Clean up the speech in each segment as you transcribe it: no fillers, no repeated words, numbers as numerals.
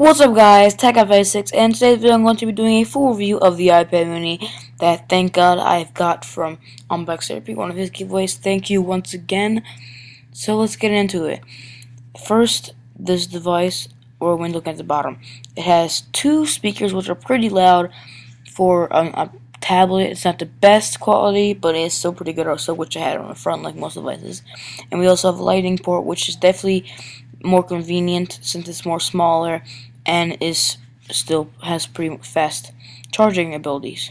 What's up guys, TechAdvice6, and today's video I'm going to be doing a full review of the iPad mini that thank God I've got from Unbox Therapy, one of his giveaways. Thank you once again. So let's get into it. First, this device, or when looking at the bottom, it has two speakers which are pretty loud for a tablet. It's not the best quality, but it's still pretty good, also which I had on the front like most devices. And we also have a lighting port, which is definitely more convenient since it's more smaller and is still has pretty fast charging abilities.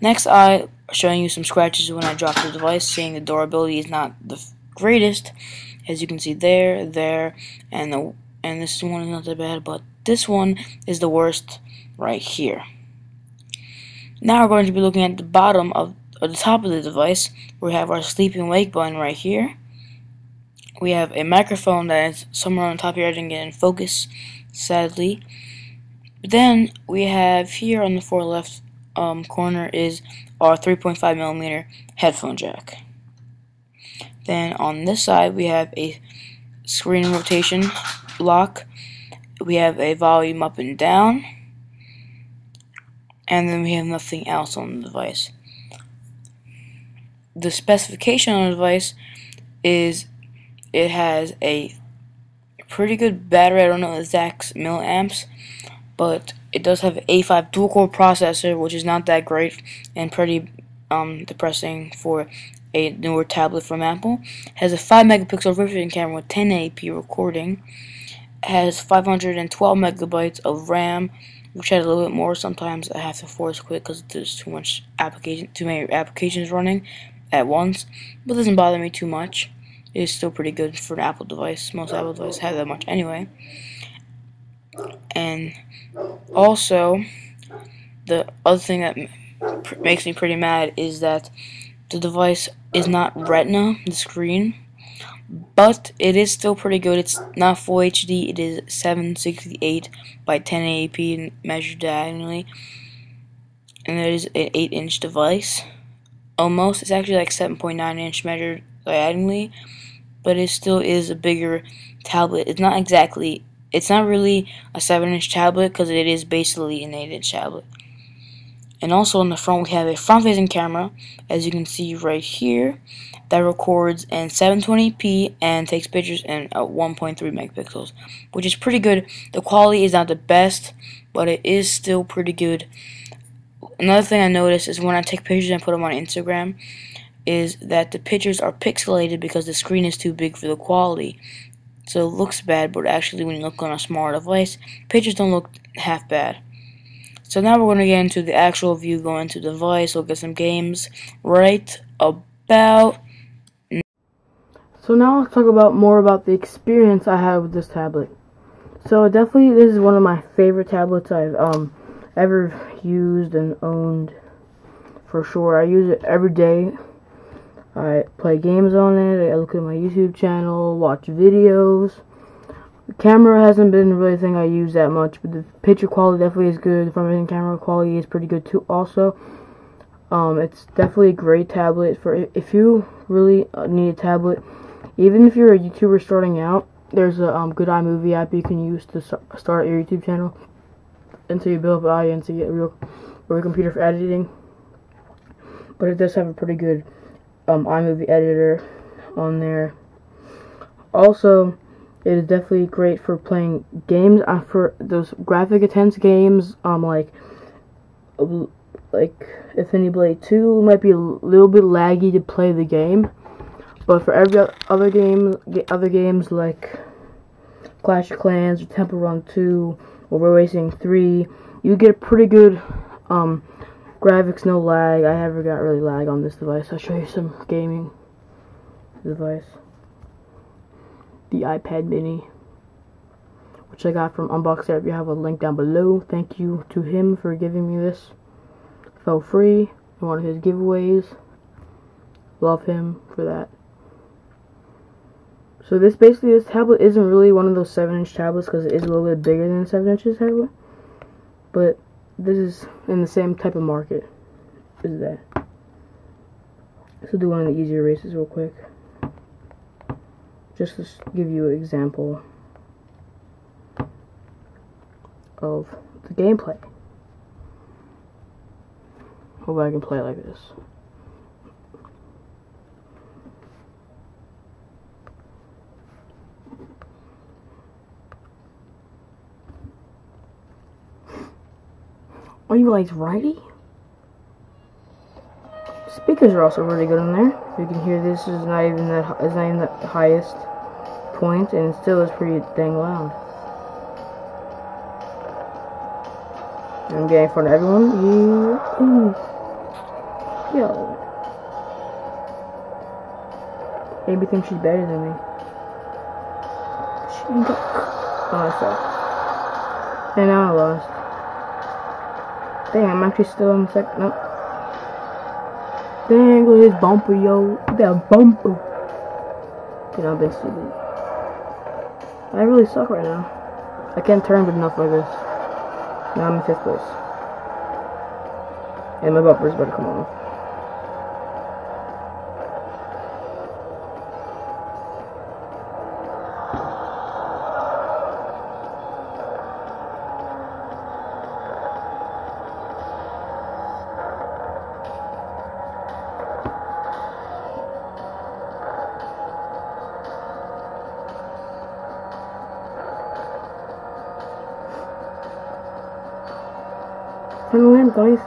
Next, I showing you some scratches when I dropped the device, seeing the durability is not the greatest, as you can see there, and this one is not that bad, but this one is the worst right here. Now we're going to be looking at the bottom of the top of the device. We have our sleep and wake button right here. We have a microphone that is somewhere on top here. I didn't get in focus, sadly. But then we have here on the far left corner is our 3.5mm headphone jack. Then on this side we have a screen rotation lock. We have a volume up and down. And then we have nothing else on the device. The specification on the device is it has a pretty good battery. I don't know the exact milliamps, but it does have an A5 dual-core processor, which is not that great and pretty depressing for a newer tablet from Apple. It has a 5-megapixel rear-facing camera with 1080p recording. It has 512 megabytes of RAM, which has a little bit more. Sometimes I have to force quit because there's too many applications running at once, but it doesn't bother me too much. It is still pretty good for an Apple device. Most Apple devices have that much anyway. And also, the other thing that makes me pretty mad is that the device is not Retina, the screen, but it is still pretty good. It's not full HD. It is 768 by 1080p measured diagonally, and it is an 8-inch device. Almost, it's actually like 7.9-inch measured diagonally, but it still is a bigger tablet. It's not really a 7-inch tablet because it is basically an 8-inch tablet. And also on the front we have a front-facing camera, as you can see right here, that records in 720p and takes pictures in 1.3 megapixels, which is pretty good. The quality is not the best, but it is still pretty good. Another thing I noticed is when I take pictures and put them on Instagram, is that the pictures are pixelated because the screen is too big for the quality. So it looks bad, but actually when you look on a smaller device, pictures don't look half bad. So now we're going to get into the actual view, go into the device, look at some games right about now. So now let's talk more about the experience I have with this tablet. So definitely this is one of my favorite tablets I've ever used and owned, for sure. I use it every day. I play games on it, I look at my YouTube channel, watch videos. The camera hasn't been really a thing I use that much, but the picture quality definitely is good. The front-facing camera quality is pretty good too also. It's definitely a great tablet for if you really need a tablet. Even if you're a YouTuber starting out, there's a good iMovie app you can use to start your YouTube channel until you build up an audience and get a real computer for editing. But it does have a pretty good iMovie editor on there. Also, it is definitely great for playing games, for those graphic intense games, like Infinity Blade 2 might be a little bit laggy to play the game, but for every other games like Clash of Clans or Temple Run 2 or Road Racing 3, you get pretty good graphics, no lag. I haven't got really lag on this device. I'll show you some gaming device. The iPad mini, which I got from Unbox Therapy. I have a link down below. Thank you to him for giving me this. Felt free in one of his giveaways. Love him for that. So this tablet isn't really one of those 7-inch tablets because it is a little bit bigger than a 7-inch tablet. But this is in the same type of market as that. So do one of the easier races real quick. Just to give you an example. of the gameplay. Hope I can play like this. Are you like righty? Speakers are also really good in there. You can hear this is not even the highest point, and it still is pretty dang loud. I'm getting in front of everyone. Yo. Maybe thinks she's better than me. She ain't got. Oh, I suck. And now I lost. Dang, I'm actually still on the second. Nope. Dang, look at his bumper, yo. Look at that bumper. Okay, I'm being stupid. I really suck right now. I can't turn good enough like this. Now I'm in 5th place. And my bumper's about to come off. Turn the lamp, guys.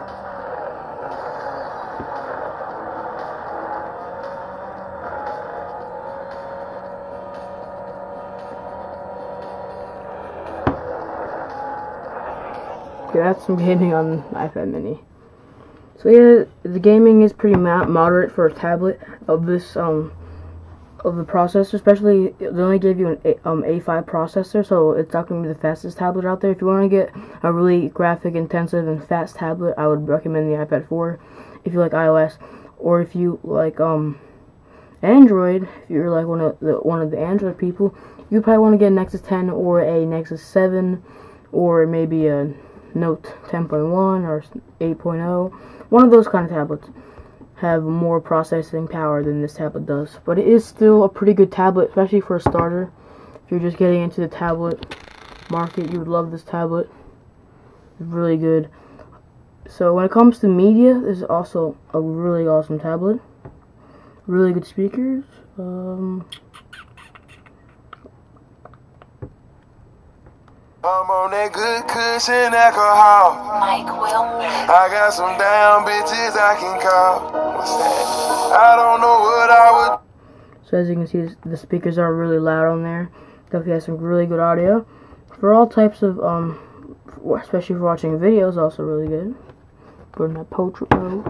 Okay, that's some gaming on iPad mini. So yeah, the gaming is pretty moderate for a tablet of this of the processor, especially they only gave you an A5 processor, so it's not going to be the fastest tablet out there. If you want to get a really graphic intensive and fast tablet, I would recommend the iPad 4 if you like iOS, or if you like Android. If you're like one of the Android people, you probably want to get a Nexus 10 or a Nexus 7 or maybe a Note 10.1 or 8.0. One of those kind of tablets have more processing power than this tablet does, but it is still a pretty good tablet, especially for a starter. If you're just getting into the tablet market, you would love this tablet. It's really good. So when it comes to media, this is also a really awesome tablet. Really good speakers. I'm on that good cushion alcohol. Mike Will. I got some damn bitches I can call. What's that? I don't know what I would. So as you can see, the speakers are really loud on there. Definitely has some really good audio. For all types of, especially for watching videos, also really good. For that portrait mode.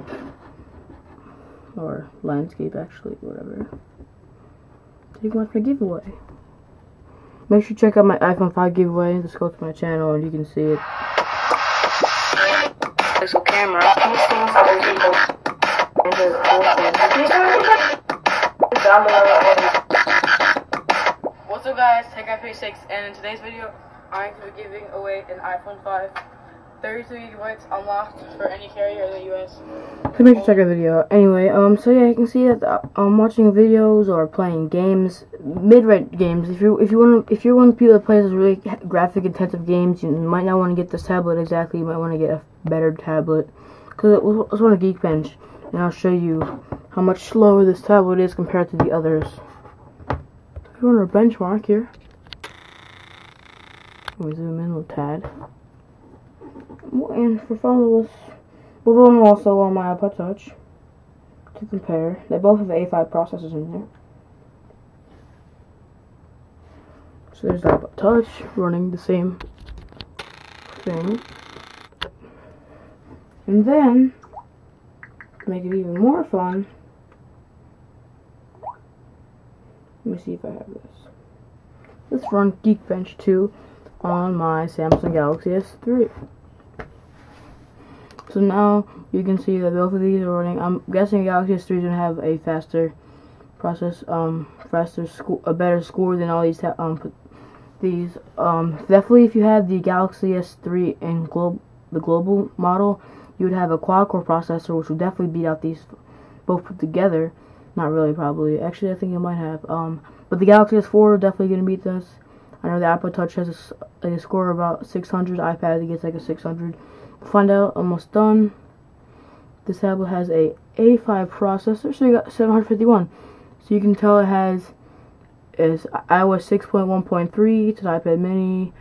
Or landscape, actually, whatever. So you can watch my giveaway. Make sure to check out my iPhone 5 giveaway. Just go to my channel and you can see it. Pixel camera. What's up, guys? TechGuy36, and in today's video, I'm going to be giving away an iPhone 5. 32 gigabytes unlocked for any carrier in the US. So make sure to check out the video. Anyway, so yeah, you can see that I'm watching videos or playing games, mid-range games. If you're one of the people that plays really graphic intensive games, you might not want to get this tablet exactly. You might want to get a better tablet, because it's on a Geekbench, and I'll show you how much slower this tablet is compared to the others. If you want a benchmark here, let me zoom in a little tad. And for fun of this, we'll run also on my iPad Touch to compare. They both have A5 processors in there. So there's the iPad Touch running the same thing. And then, to make it even more fun, let me see if I have this. Let's run Geekbench 2 on my Samsung Galaxy S3. So now you can see that both of these are running. I'm guessing Galaxy S3 is going to have a faster process, a better score than all these. Definitely, if you had the Galaxy S3 and the global model, you would have a quad-core processor, which would definitely beat out these both put together. Not really, probably. Actually, I think it might have. But the Galaxy S4 definitely going to beat this. I know the iPod Touch has a score of about 600. The iPad gets like a 600. Find out, almost done. This tablet has a A5 processor, so you got 751. So you can tell it has is iOS 6.1.3 to the iPad mini.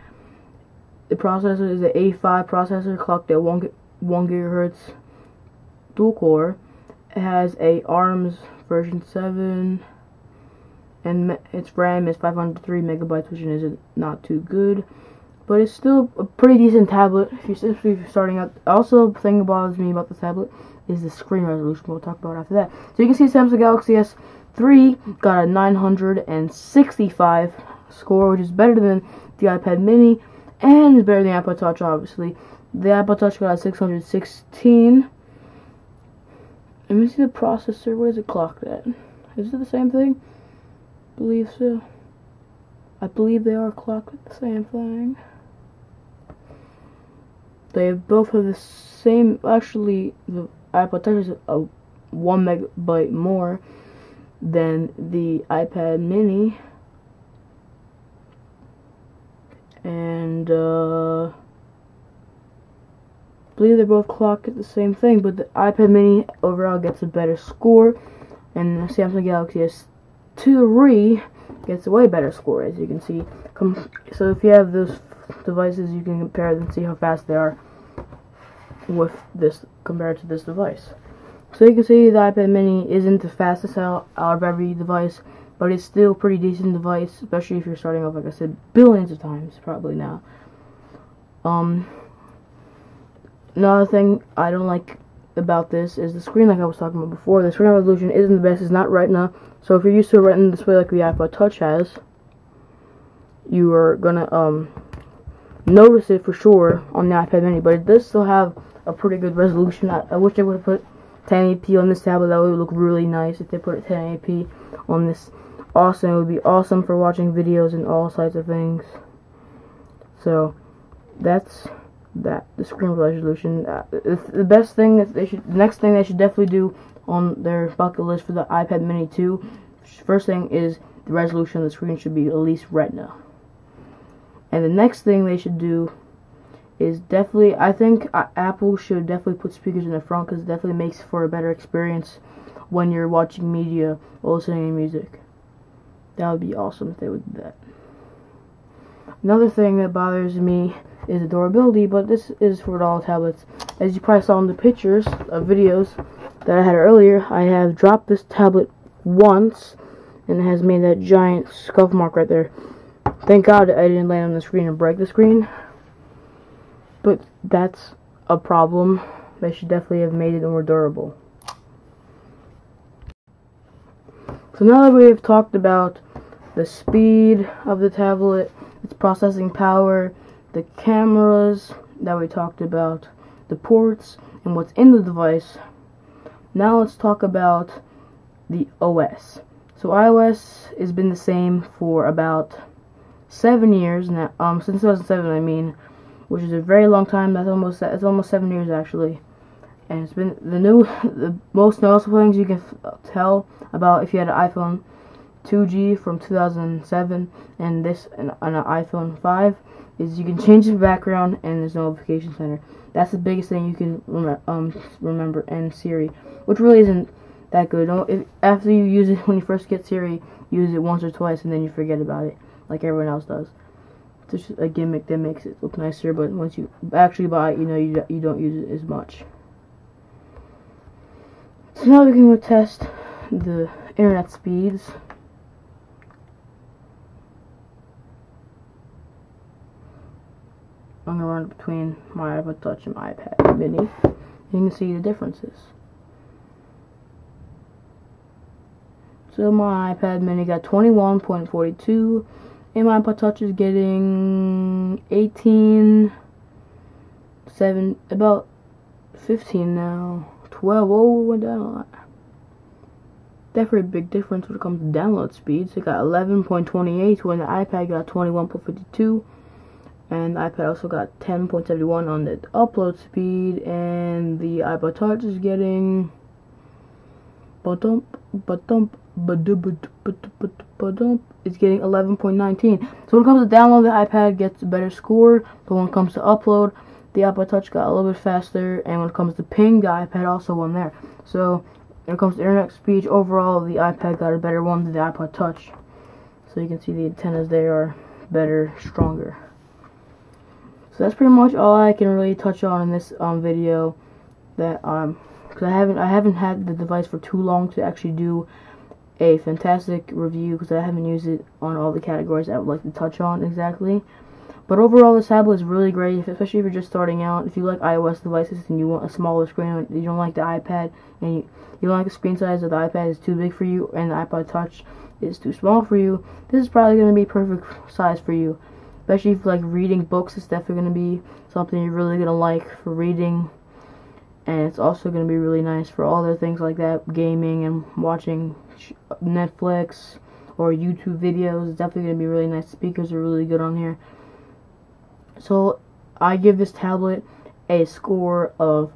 The processor is an A5 processor clocked at 1 gigahertz dual core. It has a ARMS version 7, and its RAM is 503 megabytes, which is not too good, but it's still a pretty decent tablet if you're starting out. Also, the thing that bothers me about the tablet is the screen resolution. We'll talk about after that. So you can see Samsung Galaxy S3 got a 965 score, which is better than the iPad mini, and is better than the iPod Touch, obviously. The iPod Touch got a 616. Let me see the processor. Where is it clocked at? Is it the same thing? I believe so. I believe they are clocked at the same thing. They both have the same. Actually, the iPod Touch is a 1 megabyte more than the iPad mini. And I believe they're both clocked at the same thing, but the iPad mini overall gets a better score, and the Samsung Galaxy S3 gets a way better score, as you can see. So if you have those devices, you can compare them and see how fast they are with this compared to this device. So you can see the iPad mini isn't the fastest out of every device, but it's still a pretty decent device, especially if you're starting off, like I said, billions of times probably now. Another thing I don't like about this is the screen, like I was talking about before. The screen resolution isn't the best. It's not Retina. So if you're used to a Retina display like the iPod Touch has, you are gonna notice it for sure on the iPad mini. But it does still have a pretty good resolution. I wish they would have put 1080p on this tablet. That would look really nice if they put 1080p on this. Awesome. It would be awesome for watching videos and all sorts of things. So that's the screen resolution. The best thing that the next thing they should definitely do on their bucket list for the iPad mini 2, first thing is the resolution of the screen should be at least Retina. And the next thing they should do is definitely, I think Apple should definitely put speakers in the front, because it definitely makes for a better experience when you're watching media or listening to music. That would be awesome if they would do that. Another thing that bothers me is the durability, but this is for all tablets. As you probably saw in the pictures of videos that I had earlier, I have dropped this tablet once, and it has made that giant scuff mark right there. Thank God I didn't land on the screen and break the screen, but that's a problem. They should definitely have made it more durable. So now that we've talked about the speed of the tablet, its processing power, the cameras that we talked about, the ports, and what's in the device, now let's talk about the OS. So iOS has been the same for about 7 years now, since 2007 I mean, which is a very long time. It's almost 7 years actually. And it's been the most noticeable things you can tell about if you had an iPhone 2G from 2007 and this and an iPhone 5 is you can change the background and there's no notification center. That's the biggest thing you can remember. And Siri, which really isn't that good. After you use it, when you first get Siri, use it once or twice and then you forget about it, like everyone else does. It's just a gimmick that makes it look nicer, but once you actually buy it, you know you don't use it as much. So now we can go test the internet speeds. I'm going to run it between my iPod Touch and my iPad mini. You can see the differences. So my iPad mini got 21.42, and my iPod Touch is getting 18.7, about 15 now. 12, oh, it went down a lot. Definitely a big difference when it comes to download speeds. It got 11.28 when the iPad got 21.52. And the iPad also got 10.71 on the upload speed, and the iPod Touch is getting It's getting 11.19. So when it comes to download, the iPad gets a better score, but when it comes to upload, the iPod Touch got a little bit faster, and when it comes to ping, the iPad also won there. So when it comes to internet speed, overall, the iPad got a better one than the iPod Touch. So you can see the antennas there are better, stronger. So that's pretty much all I can really touch on in this video. That because I haven't had the device for too long to actually do a fantastic review, because I haven't used it on all the categories I would like to touch on exactly. But overall, this tablet is really great, especially if you're just starting out. If you like iOS devices and you want a smaller screen, you don't like the iPad, and you don't like the screen size of the iPad is too big for you, and the iPod Touch is too small for you, this is probably going to be perfect size for you. Especially if you like reading books, it's definitely going to be something you're really going to like for reading. And it's also going to be really nice for all other things like that, gaming and watching Netflix or YouTube videos. It's definitely going to be really nice. Speakers are really good on here. So I give this tablet a score of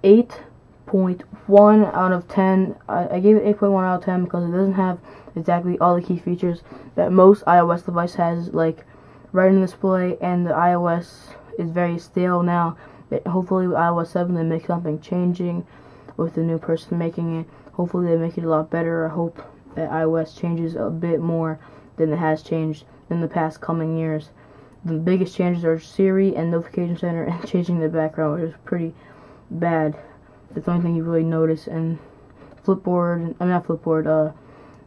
8.1 out of 10. I gave it 8.1 out of 10 because it doesn't have exactly all the key features that most iOS device has, like Retina display, and the iOS is very stale now. Hopefully with iOS 7 they make something changing with the new person making it. Hopefully they make it a lot better. I hope that iOS changes a bit more than it has changed in the past coming years. The biggest changes are Siri and Notification Center and changing the background, which is pretty bad. That's the only thing you really notice. And Flipboard, I'm not Flipboard,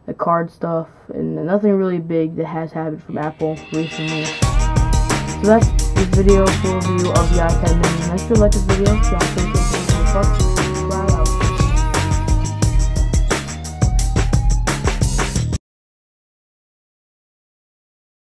the card stuff, and nothing really big that has happened from Apple recently. So that's this video full review of the iPad mini. And if you like this video, please